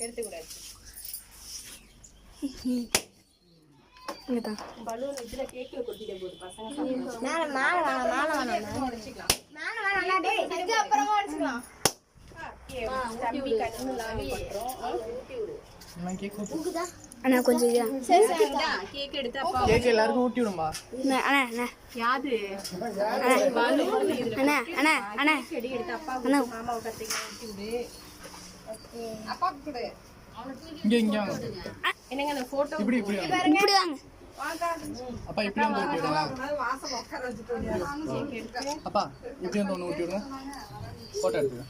எடுத்துக்கூடாது. பலூன் இதுல கேக்ல கொட்டிட போகுது பசங்க சாப்பிடுறாங்க. மேல உடைச்சிக்கலாம். அப்புறமா உடைச்சிக்கலாம். தம்பி கண்ணுலாமே பண்றோம். ஊட்டி விடு. நான் கேக் ஊத்துதா? அண்ணா கொஞ்சம் சரி கேக் எடுத்து அப்பா கேக் எல்லாருக்கும் ஊட்டி விடுமா? அண்ணா அண்ணா யாரு? பலூன் அண்ணா அண்ணா அண்ணா கேக் எடுத்து அப்பா மாமாவை கத்திக்கலாம் ஊட்டி விடு. அப்பா கூட இங்க என்னங்க அந்த போட்டோ இப்படி வாங்க அப்பா இப்படி வந்து ஊட்டி விடுங்க. வாசம் உட்கார வச்சிட்டு அப்பா இப்படி வந்து ஊட்டி விடுங்க. போட்டோ எடுத்துங்க.